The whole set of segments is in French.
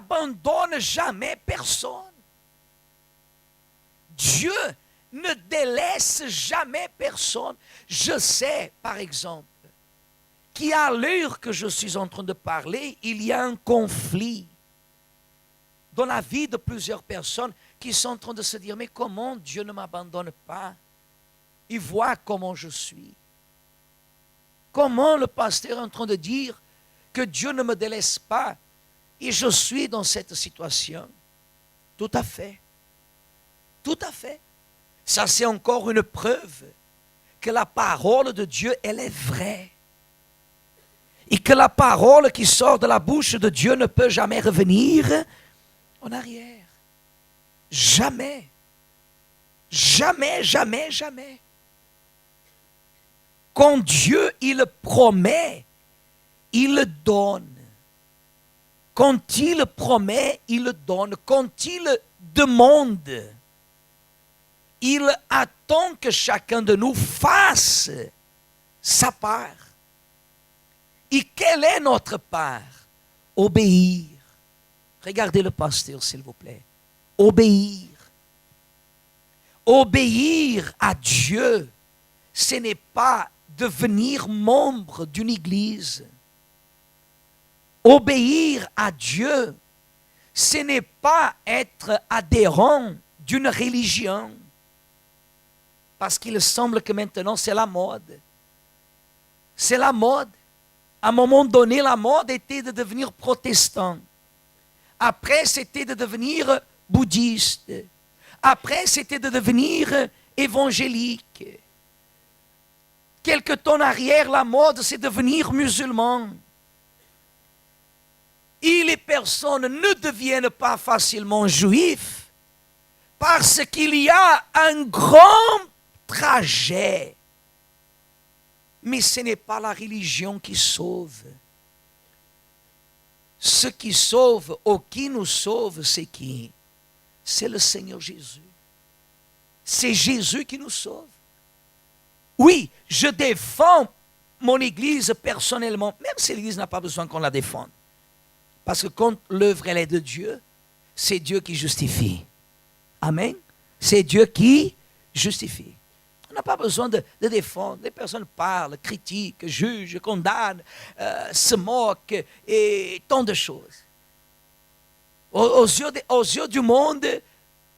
n'abandonne jamais personne. Dieu ne délaisse jamais personne. Je sais, par exemple, qu'à l'heure que je suis en train de parler, il y a un conflit dans la vie de plusieurs personnes qui sont en train de se dire, mais comment Dieu ne m'abandonne pas? Il voit comment je suis. Comment le pasteur est en train de dire que Dieu ne me délaisse pas et je suis dans cette situation? Tout à fait. Tout à fait. Ça, c'est encore une preuve que la parole de Dieu, elle est vraie. Et que la parole qui sort de la bouche de Dieu ne peut jamais revenir en arrière. Jamais. Jamais, jamais, jamais. Quand Dieu, il promet, il le donne. Quand il promet, il le donne. Quand il demande, il attend que chacun de nous fasse sa part. Et quelle est notre part? Obéir. Regardez le pasteur, s'il vous plaît. Obéir. Obéir à Dieu, ce n'est pas devenir membre d'une église. Obéir à Dieu, ce n'est pas être adhérent d'une religion. Parce qu'il semble que maintenant c'est la mode. C'est la mode. À un moment donné, la mode était de devenir protestant. Après, c'était de devenir bouddhiste. Après, c'était de devenir évangélique. Quelque temps en arrière, la mode, c'est devenir musulman. Et les personnes ne deviennent pas facilement juifs parce qu'il y a un grand trajet. Mais ce n'est pas la religion qui sauve. Ce qui sauve ou qui nous sauve, c'est qui? C'est le Seigneur Jésus. C'est Jésus qui nous sauve. Oui, je défends mon Église personnellement, même si l'Église n'a pas besoin qu'on la défende. Parce que quand l'œuvre elle est de Dieu, c'est Dieu qui justifie. Amen. C'est Dieu qui justifie. On n'a pas besoin de défendre. Les personnes parlent, critiquent, jugent, condamnent, se moquent et tant de choses. Aux yeux du monde,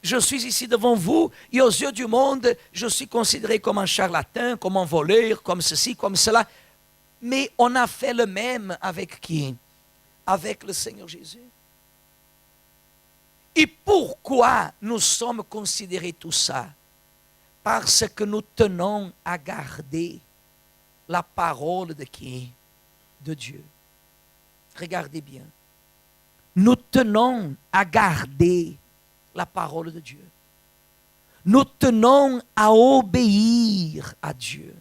je suis ici devant vous et aux yeux du monde, je suis considéré comme un charlatan, comme un voleur, comme ceci, comme cela. Mais on a fait le même avec qui? Avec le Seigneur Jésus. Et pourquoi nous sommes considérés tout ça? Parce que nous tenons à garder la parole de qui? De Dieu. Regardez bien. Nous tenons à garder la parole de Dieu. Nous tenons à obéir à Dieu.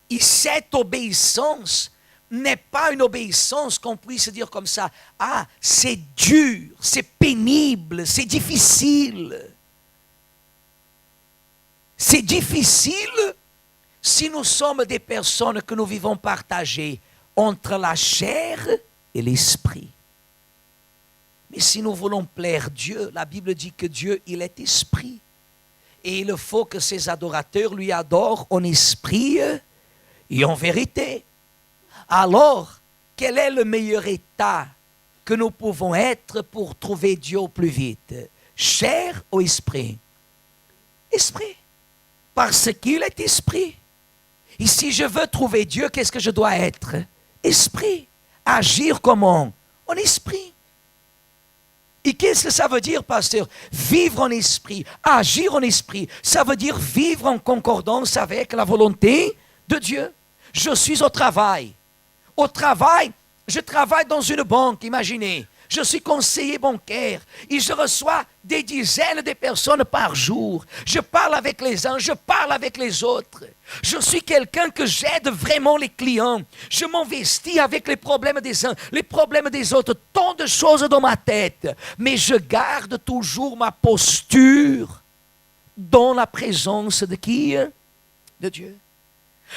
Et cette obéissance n'est pas une obéissance qu'on puisse dire comme ça. Ah, c'est dur, c'est pénible, c'est difficile. C'est difficile si nous sommes des personnes que nous vivons partagées entre la chair et l'esprit. Mais si nous voulons plaire Dieu, la Bible dit que Dieu, il est esprit. Et il faut que ses adorateurs lui adorent en esprit et en vérité. Alors, quel est le meilleur état que nous pouvons être pour trouver Dieu au plus vite? Chair ou esprit? Esprit. Parce qu'il est esprit. Et si je veux trouver Dieu, qu'est-ce que je dois être? Esprit. Agir comment? En esprit. Et qu'est-ce que ça veut dire, pasteur? Vivre en esprit, agir en esprit, ça veut dire vivre en concordance avec la volonté de Dieu. Je suis au travail. Au travail, je travaille dans une banque, imaginez. Je suis conseiller bancaire et je reçois des dizaines de personnes par jour. Je parle avec les uns, je parle avec les autres. Je suis quelqu'un que j'aide vraiment les clients. Je m'investis avec les problèmes des uns, les problèmes des autres. Tant de choses dans ma tête. Mais je garde toujours ma posture dans la présence de qui? De Dieu.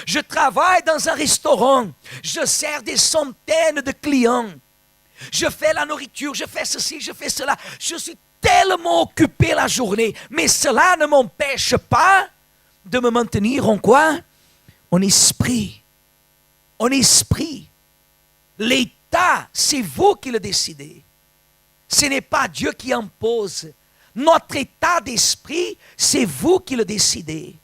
Je travaille dans un restaurant. Je sers des centaines de clients. Je fais la nourriture, je fais ceci, je fais cela. Je suis tellement occupé la journée. Mais cela ne m'empêche pas de me maintenir en quoi? En esprit. En esprit. L'état, c'est vous qui le décidez. Ce n'est pas Dieu qui impose. Notre état d'esprit, c'est vous qui le décidez.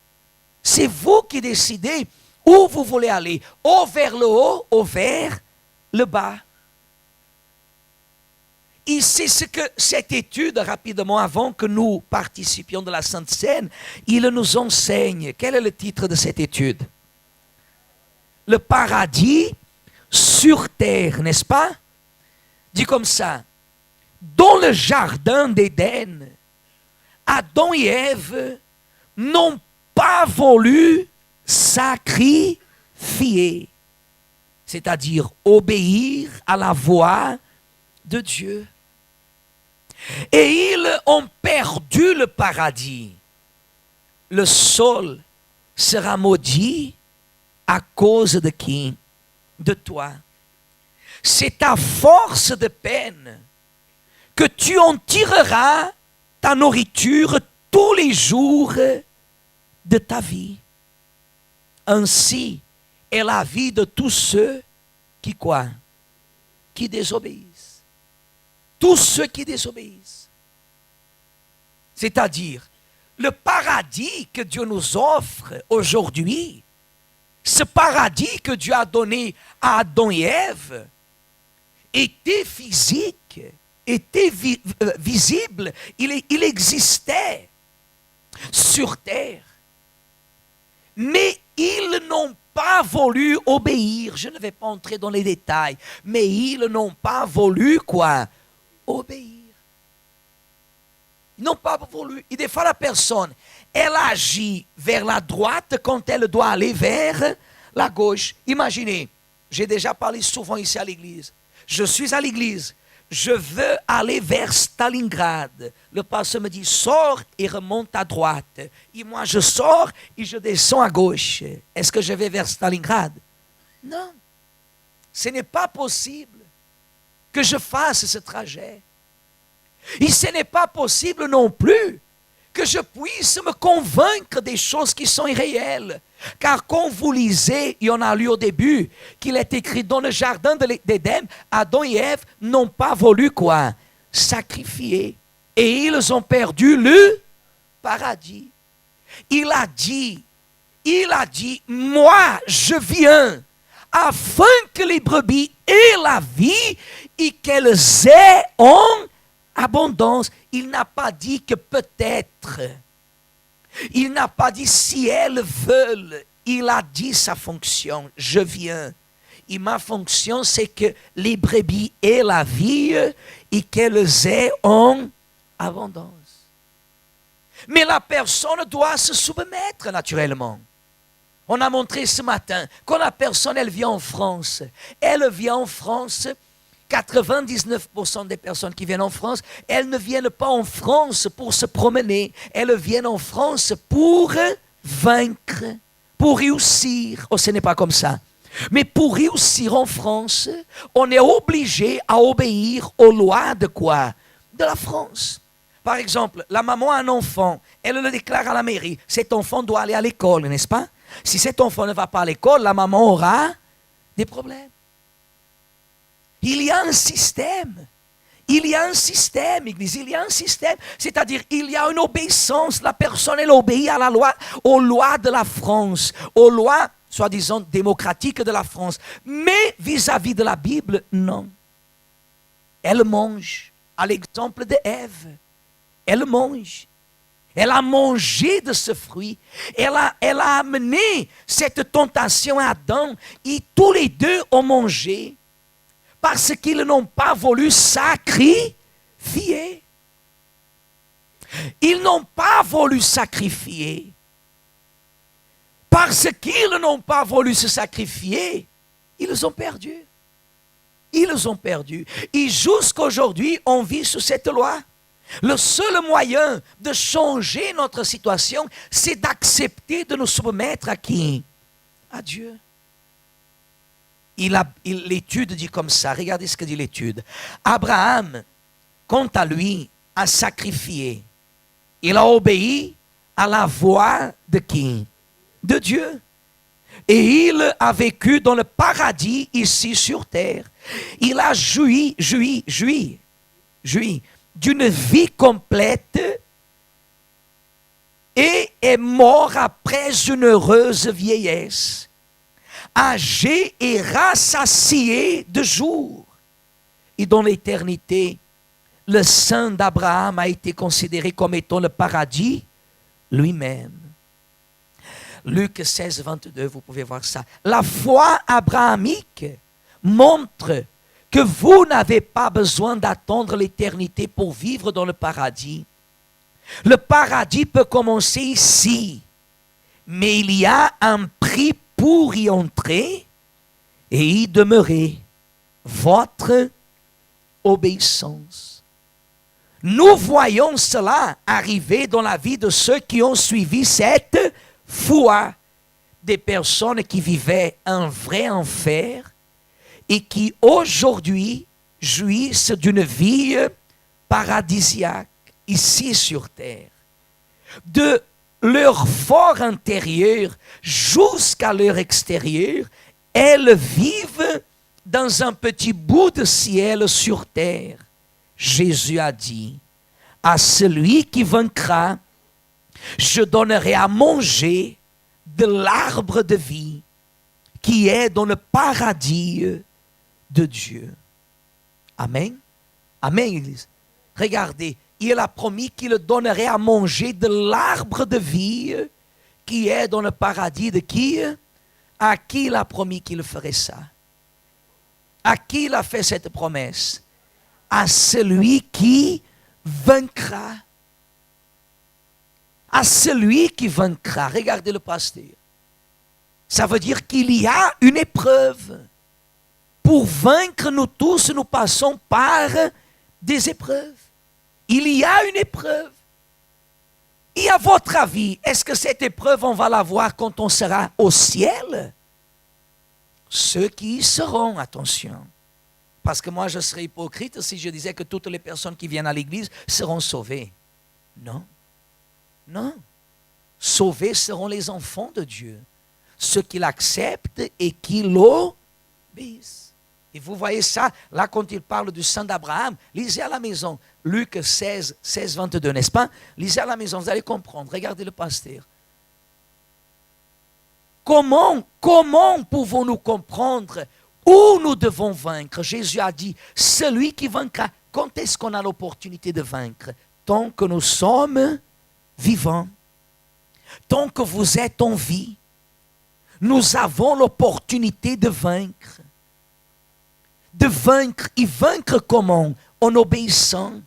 C'est vous qui décidez où vous voulez aller. Ou vers le haut, ou vers le bas. Et c'est ce que cette étude, rapidement, avant que nous participions de la Sainte Seine, il nous enseigne. Quel est le titre de cette étude? Le paradis sur terre, n'est-ce pas? Dit comme ça. Dans le jardin d'Éden, Adam et Ève n'ont pas voulu sacrifier, c'est-à-dire obéir à la voix de Dieu. Et ils ont perdu le paradis. Le sol sera maudit à cause de qui? De toi. C'est à force de peine que tu en tireras ta nourriture tous les jours de ta vie. Ainsi est la vie de tous ceux qui quoi? Qui désobéissent. Tous ceux qui désobéissent. C'est-à-dire, le paradis que Dieu nous offre aujourd'hui, ce paradis que Dieu a donné à Adam et Ève, était physique, était visible, il existait sur terre. Mais ils n'ont pas voulu obéir. Je ne vais pas entrer dans les détails, mais ils n'ont pas voulu quoi? Obéir. Ils n'ont pas voulu. Et des fois, la personne, elle agit vers la droite quand elle doit aller vers la gauche. Imaginez, j'ai déjà parlé souvent ici à l'église. Je suis à l'église. Je veux aller vers Stalingrad. Le pasteur me dit, sors et remonte à droite. Et moi, je sors et je descends à gauche. Est-ce que je vais vers Stalingrad? Non. Ce n'est pas possible que je fasse ce trajet. Et ce n'est pas possible non plus que je puisse me convaincre des choses qui sont irréelles. Car quand vous lisez, et on a lu au début, qu'il est écrit dans le jardin d'Éden, Adam et Ève n'ont pas voulu quoi? Sacrifier. Et ils ont perdu le paradis. Il a dit, moi je viens afin que les brebis aient la vie et qu'elles aient en abondance. Il n'a pas dit que peut-être. Il n'a pas dit si elles veulent. Il a dit sa fonction. Je viens. Et ma fonction, c'est que les brebis aient la vie et qu'elles aient en abondance. Mais la personne doit se soumettre naturellement. On a montré ce matin, quand la personne, elle vient en France, 99% des personnes qui viennent en France, elles ne viennent pas en France pour se promener, elles viennent en France pour vaincre, pour réussir. Oh, ce n'est pas comme ça. Mais pour réussir en France, on est obligé à obéir aux lois de quoi? De la France. Par exemple, la maman a un enfant, elle le déclare à la mairie, cet enfant doit aller à l'école, n'est-ce pas? Si cet enfant ne va pas à l'école, la maman aura des problèmes. Il y a un système. Il y a un système, Église. Il y a un système. C'est-à-dire, il y a une obéissance. La personne, elle obéit à la loi, aux lois de la France, aux lois, soi-disant, démocratiques de la France. Mais vis-à-vis de la Bible, non. Elle mange. À l'exemple d'Ève. Elle mange. Elle a mangé de ce fruit. Elle a amené cette tentation à Adam. Et tous les deux ont mangé. Parce qu'ils n'ont pas voulu sacrifier. Ils n'ont pas voulu sacrifier. Parce qu'ils n'ont pas voulu se sacrifier, ils ont perdu. Ils ont perdu. Et jusqu'aujourd'hui, on vit sous cette loi. Le seul moyen de changer notre situation, c'est d'accepter de nous soumettre à qui? À Dieu. l'étude dit comme ça. Regardez ce que dit l'étude. Abraham, quant à lui, a sacrifié. Il a obéi à la voix de qui? De Dieu. Et il a vécu dans le paradis ici sur terre. Il a joui d'une vie complète et est mort après une heureuse vieillesse, âgé et rassasié de jours. Et dans l'éternité, le sein d'Abraham a été considéré comme étant le paradis lui-même. Luc 16, 22, vous pouvez voir ça. La foi abrahamique montre que vous n'avez pas besoin d'attendre l'éternité pour vivre dans le paradis. Le paradis peut commencer ici, mais il y a un prix pour y entrer et y demeurer. Votre obéissance. Nous voyons cela arriver dans la vie de ceux qui ont suivi cette foi, des personnes qui vivaient un vrai enfer et qui aujourd'hui jouissent d'une vie paradisiaque ici sur terre. De leur fort intérieur jusqu'à leur extérieur, elles vivent dans un petit bout de ciel sur terre. Jésus a dit, à celui qui vaincra, je donnerai à manger de l'arbre de vie qui est dans le paradis de Dieu. Amen. Amen, Église. Regardez, il a promis qu'il donnerait à manger de l'arbre de vie qui est dans le paradis de qui? À qui il a promis qu'il ferait ça? À qui il a fait cette promesse? À celui qui vaincra. À celui qui vaincra. Regardez le pasteur. Ça veut dire qu'il y a une épreuve. Pour vaincre, nous tous, nous passons par des épreuves. Il y a une épreuve. Et à votre avis, est-ce que cette épreuve, on va la voir quand on sera au ciel? Ceux qui y seront, attention. Parce que moi, je serais hypocrite si je disais que toutes les personnes qui viennent à l'église seront sauvées. Non. Non. Sauvés seront les enfants de Dieu. Ceux qui l'acceptent et qui l'obéissent. Et vous voyez ça, là, quand il parle du sang d'Abraham, lisez à la maison. Luc 16, 22, n'est-ce pas? Lisez à la maison, vous allez comprendre. Regardez le pasteur. Comment pouvons-nous comprendre où nous devons vaincre? Jésus a dit, celui qui vaincra. Quand est-ce qu'on a l'opportunité de vaincre? Tant que nous sommes vivants. Tant que vous êtes en vie. Nous avons l'opportunité de vaincre. De vaincre. Et vaincre comment? En obéissant.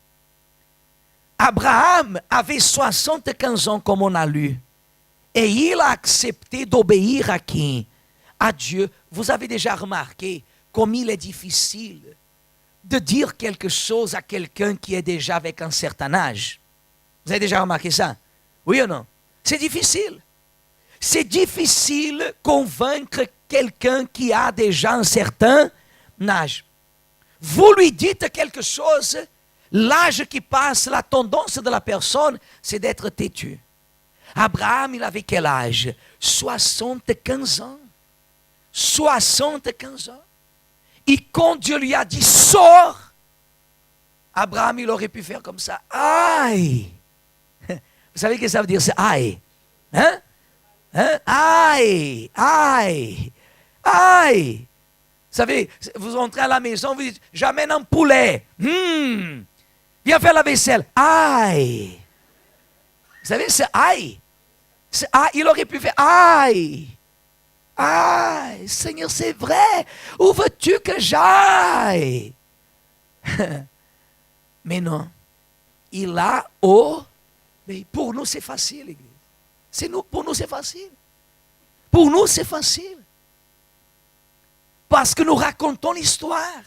Abraham avait 75 ans comme on a lu. Et il a accepté d'obéir à qui? À Dieu. Vous avez déjà remarqué comme il est difficile de dire quelque chose à quelqu'un qui est déjà avec un certain âge. Vous avez déjà remarqué ça? Oui ou non? C'est difficile. C'est difficile convaincre quelqu'un qui a déjà un certain âge. Vous lui dites quelque chose, l'âge qui passe, la tendance de la personne, c'est d'être têtu. Abraham, il avait quel âge? 75 ans. 75 ans. Et quand Dieu lui a dit, sors, Abraham, il aurait pu faire comme ça. Aïe! Vous savez ce que ça veut dire, c'est aïe? Hein? Hein? Aïe! Aïe! Aïe! Vous savez, vous entrez à la maison, vous dites, j'amène un poulet. Viens faire la vaisselle. Aïe! Vous savez, c'est aïe. Il aurait pu faire aïe. Aïe, Seigneur, c'est vrai. Où veux-tu que j'aille? Mais non. Il a obéi. Pour nous, c'est facile, l'Église. Pour nous, c'est facile. Pour nous, c'est facile. Parce que nous racontons l'histoire.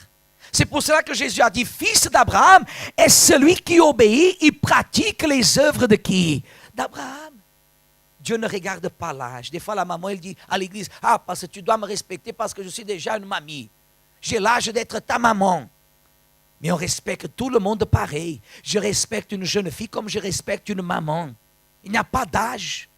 C'est pour cela que Jésus a dit, fils d'Abraham est celui qui obéit et pratique les œuvres de qui? D'Abraham. Dieu ne regarde pas l'âge. Des fois, la maman, elle dit à l'église, ah, parce que tu dois me respecter parce que je suis déjà une mamie. J'ai l'âge d'être ta maman. Mais on respecte tout le monde pareil. Je respecte une jeune fille comme je respecte une maman. Il n'y a pas d'âge.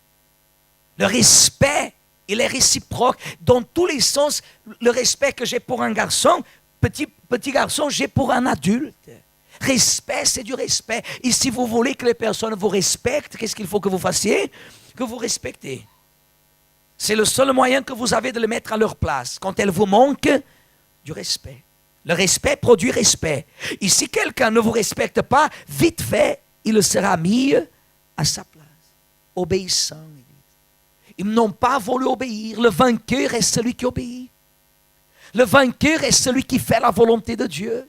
Le respect, il est réciproque. Dans tous les sens, le respect que j'ai pour un garçon, petit garçon, j'ai pour un adulte. Respect, c'est du respect. Et si vous voulez que les personnes vous respectent, qu'est-ce qu'il faut que vous fassiez? Que vous respectez. C'est le seul moyen que vous avez de les mettre à leur place. Quand elles vous manquent, du respect. Le respect produit respect. Et si quelqu'un ne vous respecte pas, vite fait, il sera mis à sa place. Obéissant. Ils n'ont pas voulu obéir. Le vainqueur est celui qui obéit. Le vainqueur est celui qui fait la volonté de Dieu.